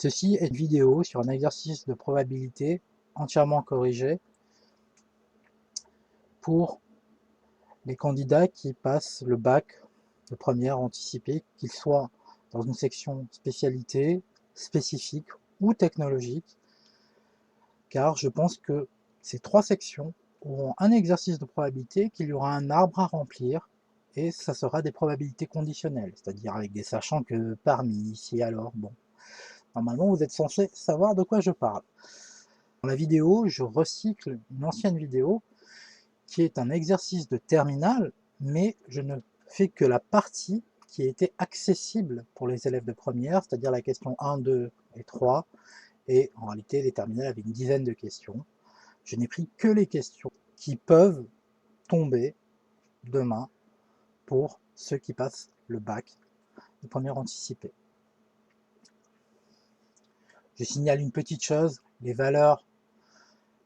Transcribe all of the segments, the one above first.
Ceci est une vidéo sur un exercice de probabilité entièrement corrigé pour les candidats qui passent le bac de première anticipée, qu'ils soient dans une section spécialité, spécifique ou technologique, car je pense que ces trois sections auront un exercice de probabilité, qu'il y aura un arbre à remplir, et ça sera des probabilités conditionnelles, c'est-à-dire avec des sachants que parmi, si alors, bon. Normalement, vous êtes censé savoir de quoi je parle. Dans la vidéo, je recycle une ancienne vidéo qui est un exercice de terminale, mais je ne fais que la partie qui était accessible pour les élèves de première, c'est-à-dire la question 1, 2 et 3, et en réalité les terminales avaient une dizaine de questions. Je n'ai pris que les questions qui peuvent tomber demain pour ceux qui passent le bac de première anticipée. Je signale une petite chose, les valeurs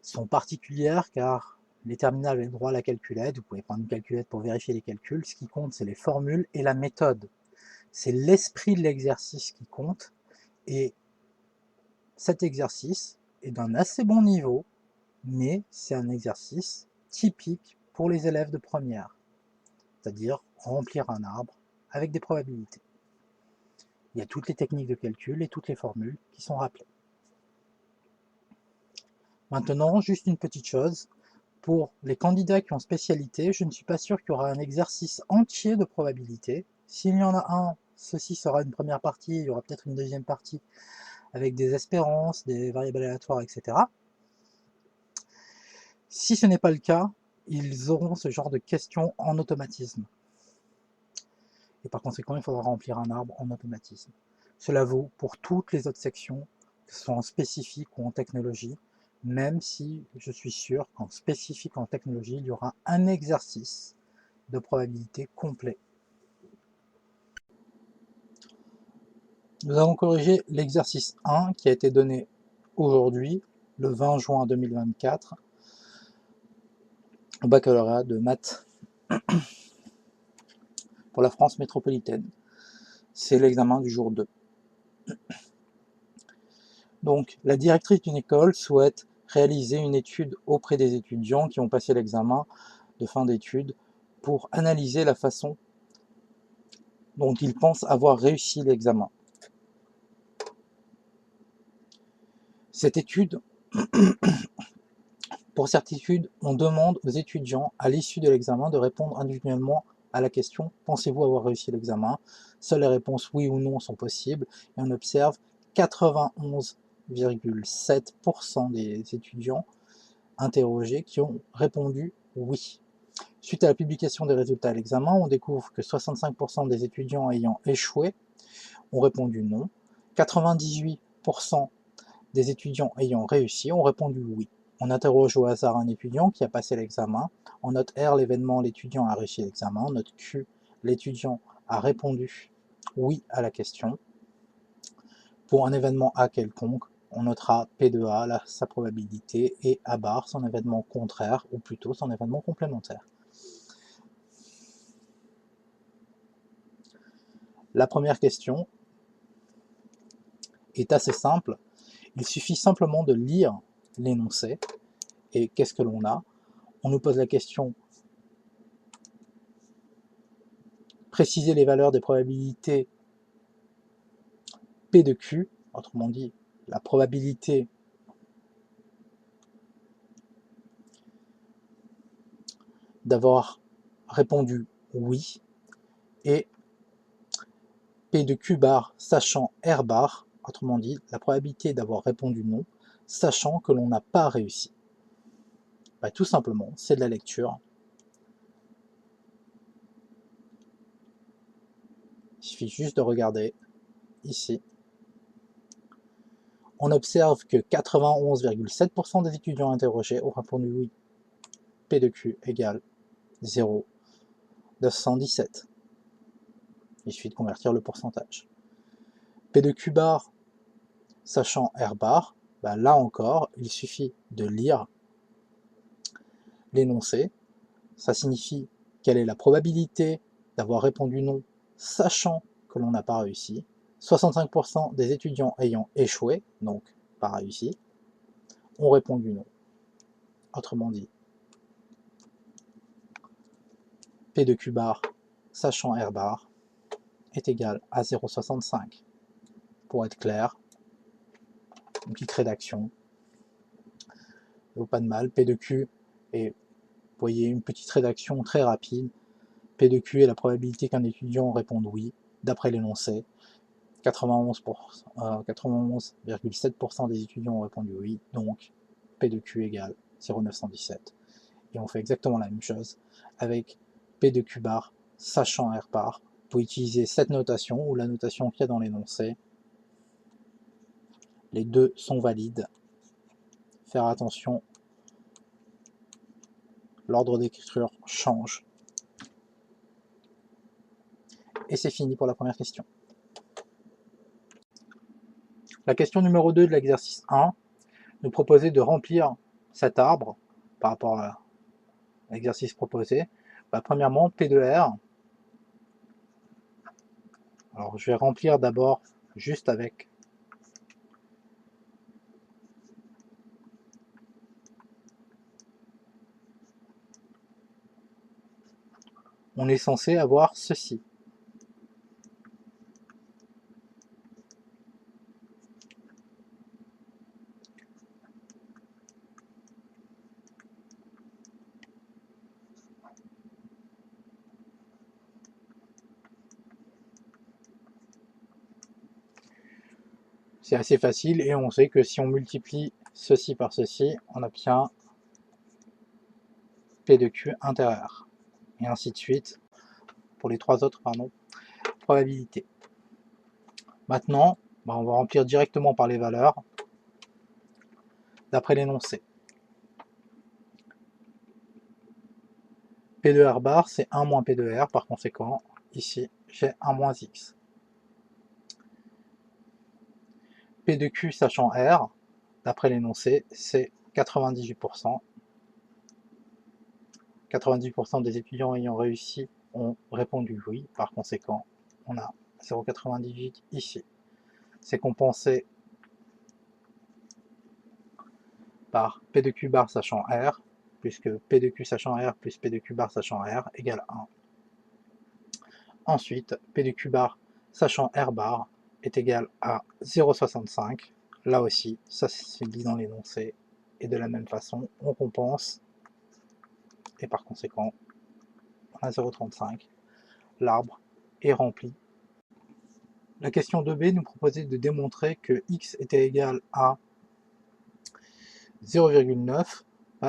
sont particulières car les terminales avaient le droit à la calculette, vous pouvez prendre une calculette pour vérifier les calculs, ce qui compte c'est les formules et la méthode. C'est l'esprit de l'exercice qui compte, et cet exercice est d'un assez bon niveau, mais c'est un exercice typique pour les élèves de première, c'est-à-dire remplir un arbre avec des probabilités. Il y a toutes les techniques de calcul et toutes les formules qui sont rappelées. Maintenant, juste une petite chose, pour les candidats qui ont spécialité, je ne suis pas sûr qu'il y aura un exercice entier de probabilité. S'il y en a un, ceci sera une première partie, il y aura peut-être une deuxième partie avec des espérances, des variables aléatoires, etc. Si ce n'est pas le cas, ils auront ce genre de questions en automatisme. Et par conséquent, il faudra remplir un arbre en automatisme. Cela vaut pour toutes les autres sections, que ce soit en spécifique ou en technologie, même si je suis sûr qu'en spécifique en technologie, il y aura un exercice de probabilité complet. Nous avons corrigé l'exercice 1 qui a été donné aujourd'hui, le 20 juin 2024, au baccalauréat de maths pour la France métropolitaine. C'est l'examen du jour 2. Donc, la directrice d'une école souhaite réaliser une étude auprès des étudiants qui ont passé l'examen de fin d'études pour analyser la façon dont ils pensent avoir réussi l'examen. Cette étude, pour certitude, on demande aux étudiants à l'issue de l'examen de répondre individuellement à la question « Pensez-vous avoir réussi l'examen ?» Seules les réponses oui ou non sont possibles et on observe 91,7% des étudiants interrogés qui ont répondu oui. Suite à la publication des résultats de l'examen, on découvre que 65% des étudiants ayant échoué ont répondu non, 98% des étudiants ayant réussi ont répondu oui. On interroge au hasard un étudiant qui a passé l'examen. En note R, l'événement, l'étudiant a réussi l'examen. En note Q, l'étudiant a répondu oui à la question. Pour un événement A quelconque, on notera P de A, sa probabilité, et A bar, son événement contraire, ou plutôt son événement complémentaire. La première question est assez simple. Il suffit simplement de lire l'énoncé. Et qu'est-ce que l'on a? On nous pose la question: préciser les valeurs des probabilités P de Q, autrement dit, la probabilité d'avoir répondu oui, et P de Q bar sachant R bar, autrement dit, la probabilité d'avoir répondu non, sachant que l'on n'a pas réussi. Bah, tout simplement, c'est de la lecture. Il suffit juste de regarder ici. On observe que 91,7% des étudiants interrogés ont répondu oui. P de Q égale 0,917. Il suffit de convertir le pourcentage. P de Q bar, sachant R bar, bah là encore, il suffit de lire l'énoncé. Ça signifie quelle est la probabilité d'avoir répondu non, sachant que l'on n'a pas réussi. 65% des étudiants ayant échoué, donc pas réussi, ont répondu non. Autrement dit, P de Q bar sachant R bar est égal à 0,65. Pour être clair, une petite rédaction, pas de mal, P de Q est, vous voyez, une petite rédaction très rapide. P de Q est la probabilité qu'un étudiant réponde oui, d'après l'énoncé. 91,7% des étudiants ont répondu oui, donc P de Q égale 0,917. Et on fait exactement la même chose avec P de Q bar sachant R bar. Vous pouvez utiliser cette notation ou la notation qu'il y a dans l'énoncé. Les deux sont valides. Faire attention, l'ordre d'écriture change. Et c'est fini pour la première question. La question numéro 2 de l'exercice 1 nous proposait de remplir cet arbre par rapport à l'exercice proposé. Premièrement, P de R. Alors je vais remplir d'abord juste avec on est censé avoir ceci. C'est assez facile et on sait que si on multiplie ceci par ceci, on obtient P de Q inter R. Et ainsi de suite pour les trois autres probabilités. Maintenant, on va remplir directement par les valeurs d'après l'énoncé. P de R bar, c'est 1 moins P de R, par conséquent, ici, j'ai 1 moins X. P de Q sachant R, d'après l'énoncé, c'est 98%. 98% des étudiants ayant réussi ont répondu oui, par conséquent, on a 0,98 ici. C'est compensé par P de Q bar sachant R, puisque P de Q sachant R plus P de Q bar sachant R égale 1. Ensuite, P de Q bar sachant R bar est égal à 0,65. Là aussi, ça c'est dit dans l'énoncé. Et de la même façon, on compense. Et par conséquent, on a 0,35. L'arbre est rempli. La question 2b nous proposait de démontrer que x était égal à 0,9.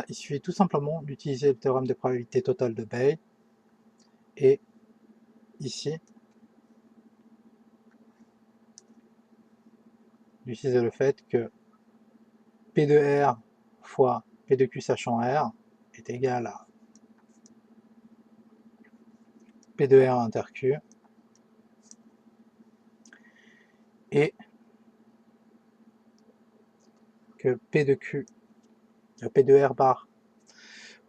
Il suffit tout simplement d'utiliser le théorème des probabilités totales de Bayes. Et ici, d'utiliser le fait que P de R fois P de Q sachant R est égal à P de R inter Q et que P de R bar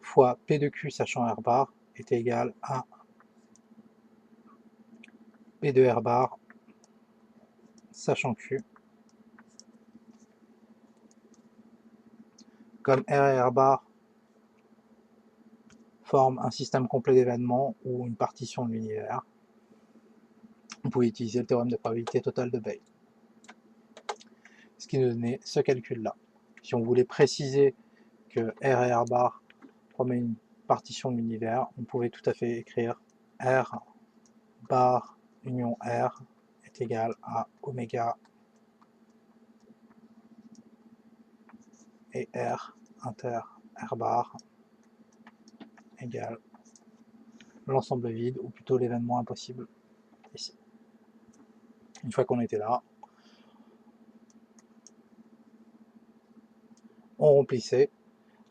fois P de Q sachant R bar est égal à P de R bar sachant Q. Comme R et R bar forment un système complet d'événements ou une partition de l'univers, on pouvait utiliser le théorème de probabilité totale de Bayes. Ce qui nous donnait ce calcul-là. Si on voulait préciser que R et R bar formaient une partition de l'univers, on pouvait tout à fait écrire R bar union R est égal à oméga et R inter R bar égale l'ensemble vide, ou plutôt l'événement impossible, ici. Une fois qu'on était là, on remplissait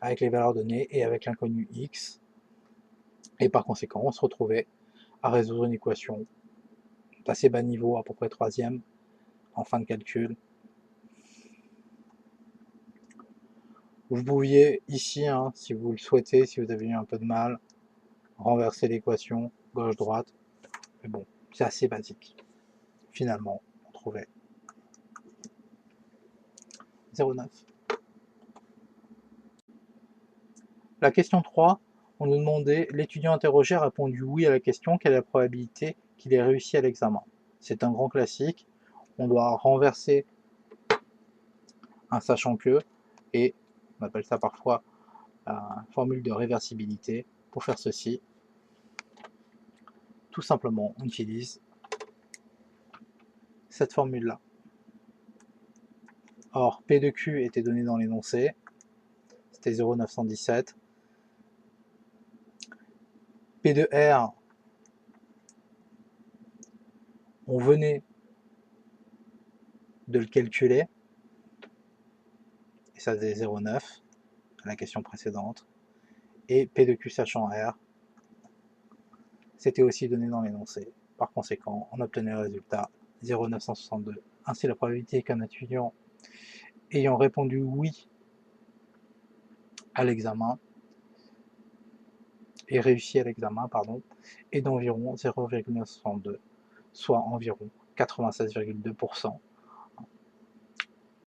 avec les valeurs données et avec l'inconnu x, et par conséquent, on se retrouvait à résoudre une équation d'assez bas niveau, à peu près 3e, en fin de calcul. Vous pouviez ici, si vous le souhaitez, si vous avez eu un peu de mal, renverser l'équation gauche-droite, mais bon, c'est assez basique. Finalement, trouver. 0,9. La question 3, on nous demandait, l'étudiant interrogé a répondu oui à la question, quelle est la probabilité qu'il ait réussi à l'examen? C'est un grand classique, on doit renverser un sachant que, et on appelle ça parfois la formule de réversibilité. Pour faire ceci, tout simplement, on utilise cette formule-là. Or, P de Q était donné dans l'énoncé, c'était 0,917. P de R, on venait de le calculer, et ça faisait 0,9 à la question précédente. Et P de Q sachant R, c'était aussi donné dans l'énoncé. Par conséquent, on obtenait le résultat 0,962. Ainsi, la probabilité qu'un étudiant ayant répondu oui à l'examen et réussi à l'examen, est d'environ 0,962, soit environ 96,2%.